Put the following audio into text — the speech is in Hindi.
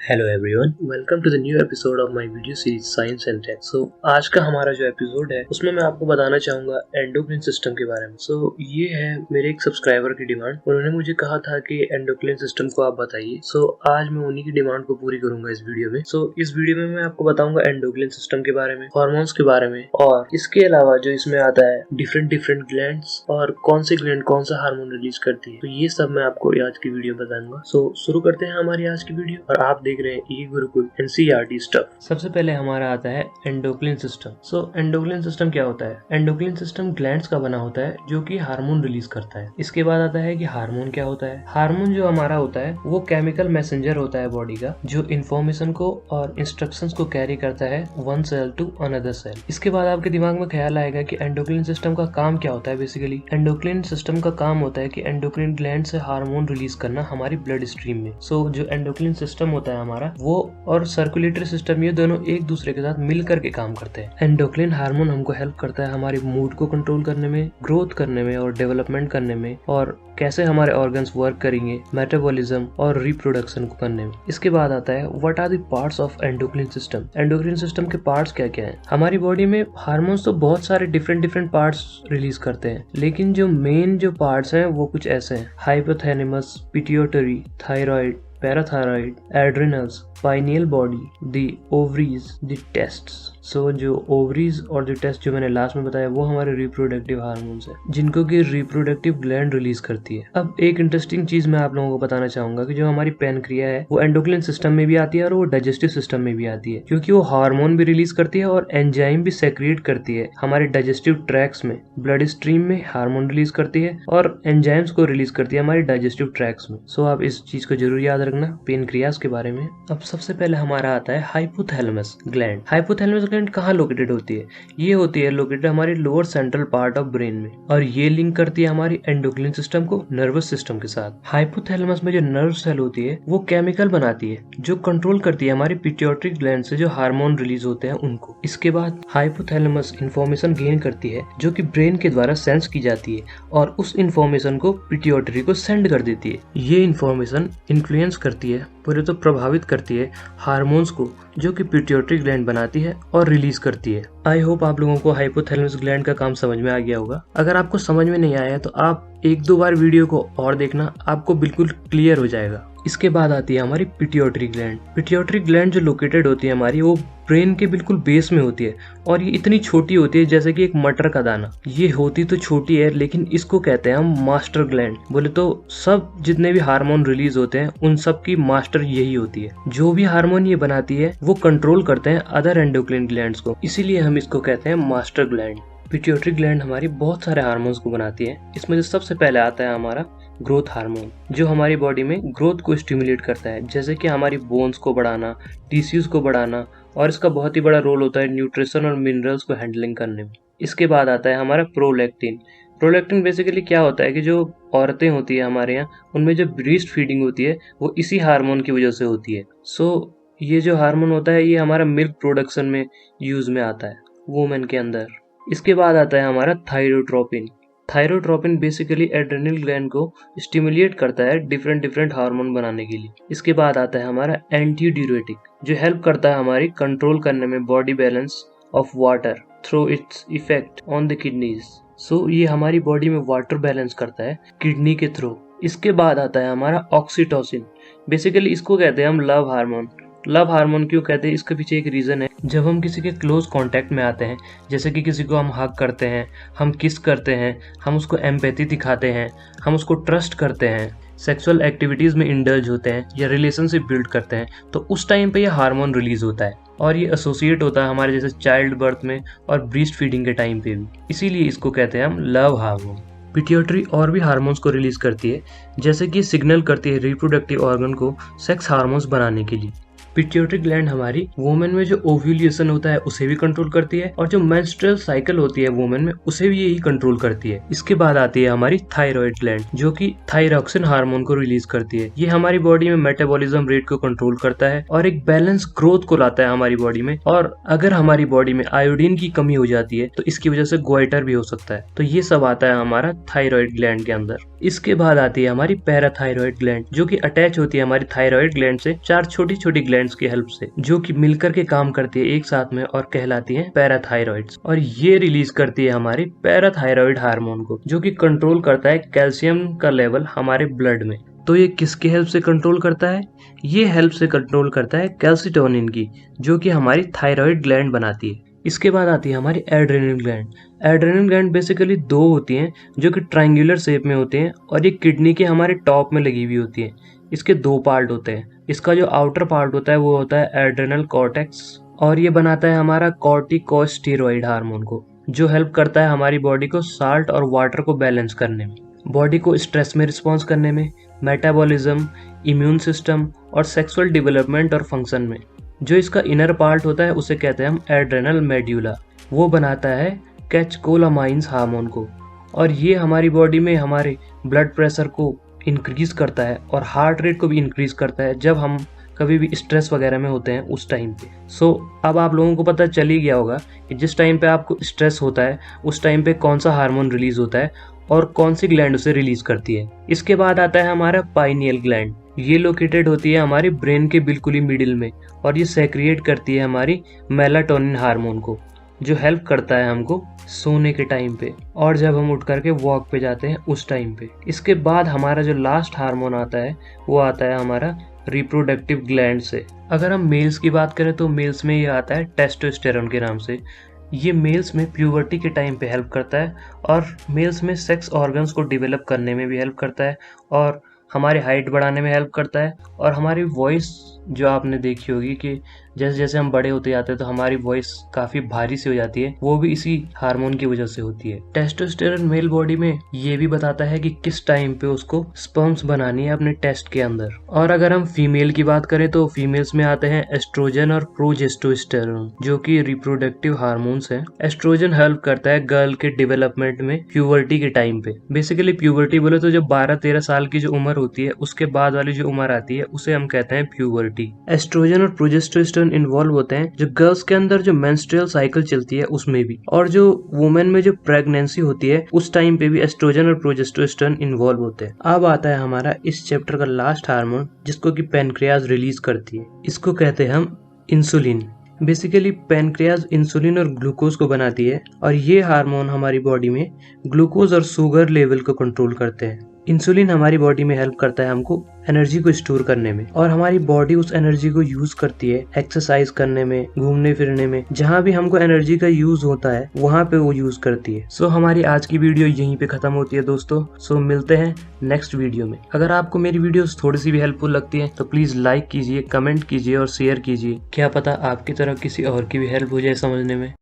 Hello everyone, welcome to the new episode of my video series science and tech. आज का हमारा जो एपिसोड है उसमें मैं आपको बताना चाहूंगा एंडोक्रिन सिस्टम के बारे में। ये है मेरे एक सब्सक्राइबर की डिमांड। उन्होंने मुझे कहा था कि एंडोक्रिन सिस्टम को आप बताइए। आज मैं उन्हीं की डिमांड को पूरी करूंगा इस वीडियो में। इस वीडियो में मैं आपको बताऊंगा एंडोक्रिन सिस्टम के बारे में, हार्मोन्स के बारे में, और इसके अलावा जो इसमें आता है डिफरेंट डिफरेंट ग्लैंड्स और कौन से ग्लैंड कौन सा हार्मोन रिलीज करती है। तो ये सब मैं आपको आज की वीडियो में बताऊंगा। शुरू करते हैं हमारी आज की वीडियो, और आप देख रहे हैं ई गुरुकुल एनसीईआरटी स्टफ। सबसे पहले हमारा आता है एंडोक्रिन सिस्टम। एंडोक्रिन सिस्टम क्या होता है? एंडोक्रिन सिस्टम ग्लैंड्स का बना होता है जो कि हार्मोन रिलीज करता है। इसके बाद आता है कि हार्मोन क्या होता है। हार्मोन जो हमारा होता है वो केमिकल मैसेंजर होता है बॉडी का, जो इन्फॉर्मेशन को और इंस्ट्रक्शंस को कैरी करता है one cell to another cell. इसके बाद आपके दिमाग में ख्याल आएगा कि एंडोक्रिन सिस्टम का काम क्या होता है। बेसिकली एंडोक्रिन सिस्टम का काम होता है कि एंडोक्रिन ग्लैंड से हार्मोन रिलीज करना हमारी ब्लड स्ट्रीम में। जो एंडोक्रिन सिस्टम होता है हमारा, वो और सर्कुलेटरी सिस्टम, ये दोनों एक दूसरे के साथ मिल करके काम करते हैं। एंडोक्रिन हार्मोन हमको हेल्प करता है हमारी मूड को कंट्रोल करने में, ग्रोथ करने में और डेवलपमेंट करने में, और कैसे हमारे ऑर्गन्स वर्क करेंगे, मेटाबॉलिज्म और रिप्रोडक्शन को करने में। इसके बाद आता है what are the parts of endocrine system. Endocrine system के पार्ट्स क्या क्या हैं? हमारी बॉडी में हार्मोन्स तो बहुत सारे डिफरेंट डिफरेंट पार्ट्स रिलीज करते हैं, लेकिन जो मेन जो पार्ट्स हैं वो कुछ ऐसे हैं: hypothalamus, pituitary, thyroid, parathyroid, adrenals, pineal body, the ovaries, the testes. जो ओवरीज और जो टेस्ट जो मैंने लास्ट में बताया वो हमारे रिप्रोडक्टिव हार्मोन्स है, जिनको कि रिप्रोडक्टिव ग्लैंड रिलीज करती है। अब एक इंटरेस्टिंग चीज मैं आप लोगों को बताना चाहूंगा कि जो हमारी पैनक्रिया है वो एंडोक्रिन सिस्टम में भी आती है और वो डाइजेस्टिव सिस्टम में भी आती है, क्योंकि वो हार्मोन भी रिलीज करती है और एंजाइम भी सेक्रेट करती है हमारे डाइजेस्टिव ट्रैक्स में। ब्लड स्ट्रीम में हार्मोन रिलीज करती है और एंजाइम्स को रिलीज करती है हमारे डाइजेस्टिव ट्रैक्स में। आप इस चीज को जरूर याद रखना पैनक्रियाज के बारे में। अब सबसे पहले हमारा आता है हाइपोथैलेमस ग्लैंड। हाइपोथैलेमस ग्लैंड कहाँ लोकेटेड होती है? ये होती है लोकेटेड हमारी lower central part of brain में, और ये लिंक करती है हमारी एंडोक्रिन सिस्टम को नर्वस सिस्टम के साथ। हाइपोथैलेमस में जो नर्व सेल होती है वो केमिकल बनाती है जो कंट्रोल करती है हमारी पिट्यूटरी ग्लैंड से जो हार्मोन रिलीज होते हैं उनको। इसके बाद हाइपोथैलेमस इंफॉर्मेशन गेन करती है जो कि ब्रेन के द्वारा सेंस की जाती है, और उस इंफॉर्मेशन को पिट्यूटरी को सेंड कर देती है। ये इंफॉर्मेशन इन्फ्लुएंस करती है, पूरे तो प्रभावित करती है हार्मोन्स को जो कि पिट्यूटरी ग्लैंड बनाती है और रिलीज करती है। आई होप आप लोगों को हाइपोथैलेमस ग्लैंड का काम समझ में आ गया होगा। अगर आपको समझ में नहीं आया तो आप एक दो बार वीडियो को और देखना, आपको बिल्कुल क्लियर हो जाएगा। इसके बाद आती है हमारी पिट्यूटरी ग्लैंड। पिट्यूटरी ग्लैंड जो लोकेटेड होती है हमारी, वो ब्रेन के बिल्कुल बेस में होती है, और ये इतनी छोटी होती है जैसे कि एक मटर का दाना। ये होती तो छोटी है, लेकिन इसको कहते हैं हम मास्टर ग्लैंड। बोले तो सब जितने भी हार्मोन रिलीज होते हैं उन सब की मास्टर यही होती है। जो भी हार्मोन ये बनाती है वो कंट्रोल करते हैं अदर एंडोक्रिन ग्लैंड्स को, इसीलिए हम इसको कहते हैं मास्टर ग्लैंड। पिट्यूटरी ग्लैंड हमारी बहुत सारे हार्मोन्स को बनाती है। इसमें जो सबसे पहले आता है हमारा ग्रोथ हार्मोन, जो हमारी बॉडी में ग्रोथ को स्टिमुलेट करता है, जैसे कि हमारी बोन्स को बढ़ाना, टिश्यूज को बढ़ाना, और इसका बहुत ही बड़ा रोल होता है न्यूट्रिशन और मिनरल्स को हैंडलिंग करने में। इसके बाद आता है हमारा प्रोलैक्टिन। प्रोलैक्टिन बेसिकली क्या होता है कि जो औरतें होती है हमारे यहाँ, उनमें जो ब्रेस्ट फीडिंग होती है वो इसी हार्मोन की वजह से होती है। ये जो हार्मोन होता है ये हमारा मिल्क प्रोडक्शन में यूज में आता है वुमेन के अंदर। इसके बाद आता है हमारा thyrotropin. Thyrotropin basically adrenal gland को स्टिमुलेट करता है डिफरेंट डिफरेंट हार्मोन बनाने के लिए। इसके बाद आता है हमारा एंटी ड्यूरेटिक, जो हेल्प करता है हमारी कंट्रोल करने में body balance of water through its effect on the kidneys. ये हमारी बॉडी में वाटर बैलेंस करता है किडनी के थ्रू। इसके बाद आता है हमारा ऑक्सीटोसिन। बेसिकली इसको कहते हैं हम लव हार्मोन। लव हार्मोन क्यों कहते हैं, इसके पीछे एक रीजन है। जब हम किसी के क्लोज कांटेक्ट में आते हैं, जैसे कि किसी को हम हग करते हैं, हम किस करते हैं, हम उसको एम्पैथी दिखाते हैं, हम उसको ट्रस्ट करते हैं, सेक्सुअल एक्टिविटीज में इंडल्ज होते हैं या रिलेशनशिप बिल्ड करते हैं, तो उस टाइम पे ये हार्मोन रिलीज होता है, और ये एसोसिएट होता है हमारे जैसे चाइल्ड बर्थ में और ब्रेस्ट फीडिंग के टाइम पे भी। इसीलिए इसको कहते हैं हम लव हार्मोन। पिट्यूटरी और भी हार्मोन्स को रिलीज करती है, जैसे कि सिग्नल करती है रिप्रोडक्टिव ऑर्गन को सेक्स हार्मोन्स बनाने के लिए। पिट्यूटरी ग्लैंड हमारी वुमेन में जो ओव्यूलेशन होता है उसे भी कंट्रोल करती है, और जो मेंस्ट्रुअल साइकिल होती है वुमेन में उसे भी यही कंट्रोल करती है। इसके बाद आती है हमारी थायराइड ग्लैंड, जो कि थायरॉक्सिन हार्मोन को रिलीज करती है। ये हमारी बॉडी में मेटाबॉलिज्म रेट को कंट्रोल करता है और एक बैलेंस ग्रोथ को लाता है हमारी बॉडी में। और अगर हमारी बॉडी में आयोडीन की कमी हो जाती है तो इसकी वजह से गोइटर भी हो सकता है। तो ये सब आता है हमारा थायराइड ग्लैंड के अंदर। इसके बाद आती है हमारी पैराथायरॉइड ग्लैंड, जो कि अटैच होती है हमारी थायरॉइड ग्लैंड से 4 छोटी छोटी ग्लैंड्स की हेल्प से, जो कि मिलकर के काम करती है एक साथ में और कहलाती है पैराथायरॉइड्स। और ये रिलीज करती है हमारी पैराथायरॉइड हार्मोन को, जो कि कंट्रोल करता है कैल्शियम का लेवल हमारे ब्लड में। तो ये किसकी हेल्प से कंट्रोल करता है? ये हेल्प से कंट्रोल करता है कैल्सिटोनिन की, जो कि हमारी थायरॉइड ग्लैंड बनाती है। इसके बाद आती है हमारी adrenal gland. Adrenal gland basically 2 होती हैं, जो कि ट्रायंगुलर शेप में होते हैं और ये किडनी के हमारे टॉप में लगी हुई होती है। इसके 2 पार्ट होते हैं। इसका जो आउटर पार्ट होता है वो होता है एड्रेनल कॉर्टेक्स, और ये बनाता है हमारा कॉर्टिकोस्टेरॉइड हार्मोन को, जो हेल्प करता है हमारी बॉडी को साल्ट और वाटर को बैलेंस करने में, बॉडी को स्ट्रेस में रिस्पॉन्स करने में, मेटाबॉलिज्म, इम्यून सिस्टम और सेक्सुअल डेवलपमेंट और फंक्शन में। जो इसका इनर पार्ट होता है उसे कहते हैं हम एड्रेनल मेड्यूला। वो बनाता है कैटेकोलामाइंस हार्मोन को, और ये हमारी बॉडी में हमारे ब्लड प्रेशर को इंक्रीज करता है और हार्ट रेट को भी इंक्रीज करता है जब हम कभी भी स्ट्रेस वगैरह में होते हैं उस टाइम पे। अब आप लोगों को पता चल ही गया होगा कि जिस टाइम पे आपको स्ट्रेस होता है उस टाइम पे कौन सा हार्मोन रिलीज होता है और कौन सी ग्लैंड उसे रिलीज करती है। इसके बाद आता है हमारा पाइनियल ग्लैंड। ये लोकेटेड होती है हमारी ब्रेन के बिल्कुल ही मिडिल में, और ये सेक्रिएट करती है हमारी मेलाटोनिन हार्मोन को, जो हेल्प करता है हमको सोने के टाइम पे और जब हम उठ करके वॉक पे जाते हैं उस टाइम पे। इसके बाद हमारा जो लास्ट हार्मोन आता है वो आता है हमारा रिप्रोडक्टिव ग्लैंड से। अगर हम मेल्स की बात करें तो मेल्स में ये आता है टेस्टोस्टेरोन के नाम से। ये मेल्स में प्यूबर्टी के टाइम पे हेल्प करता है और मेल्स में सेक्स ऑर्गन्स को डेवलप करने में भी हेल्प करता है और हमारी हाइट बढ़ाने में हेल्प करता है। और हमारी वॉइस जो आपने देखी होगी कि जैसे जैसे हम बड़े होते जाते हैं तो हमारी वॉइस काफ़ी भारी सी हो जाती है, वो भी इसी हार्मोन की वजह से होती है। टेस्टोस्टेरोन मेल बॉडी में ये भी बताता है कि किस टाइम पे उसको स्पर्म्स बनानी है अपने टेस्ट के अंदर। और अगर हम फीमेल की बात करें तो फीमेल्स में आते हैं एस्ट्रोजन और प्रोजेस्टेरोन, जो कि रिप्रोडक्टिव हार्मोन्स हैं। एस्ट्रोजन हेल्प करता है गर्ल के डेवलपमेंट में प्यूबर्टी के टाइम पे। बेसिकली प्यूबर्टी बोले तो जब 12-13 साल की जो उम्र होती है उसके बाद वाली जो उम्र आती है उसे हम कहते हैं प्यूबर्टी। एस्ट्रोजन और प्रोजेस्टेरोन इन्वॉल्व होते हैं जो गर्ल्स के अंदर जो मेंस्ट्रुअल साइकिल चलती है उसमें भी, और जो वुमेन में जो प्रेगनेंसी होती है उस टाइम पे भी एस्ट्रोजन और प्रोजेस्टेरोन इन्वॉल्व होते हैं। अब आता है हमारा इस चैप्टर का लास्ट हार्मोन, जिसको कि पैनक्रियाज रिलीज करती है। इसको कहते हैं हम इंसुलिन। बेसिकली पैनक्रियाज इंसुलिन और ग्लूकोज को बनाती है और ये हार्मोन हमारी बॉडी में ग्लूकोज और शुगर लेवल को कंट्रोल करते हैं। इंसुलिन हमारी बॉडी में हेल्प करता है हमको एनर्जी को स्टोर करने में, और हमारी बॉडी उस एनर्जी को यूज करती है एक्सरसाइज करने में, घूमने फिरने में, जहाँ भी हमको एनर्जी का यूज होता है वहाँ पे वो यूज करती है। सो हमारी आज की वीडियो यहीं पे खत्म होती है दोस्तों। सो मिलते हैं नेक्स्ट वीडियो में। अगर आपको मेरी वीडियोस थोड़ी सी भी हेल्पफुल लगती है तो प्लीज लाइक कीजिए, कमेंट कीजिए और शेयर कीजिए। क्या पता आपकी तरह किसी और की भी हेल्प हो जाए समझने में।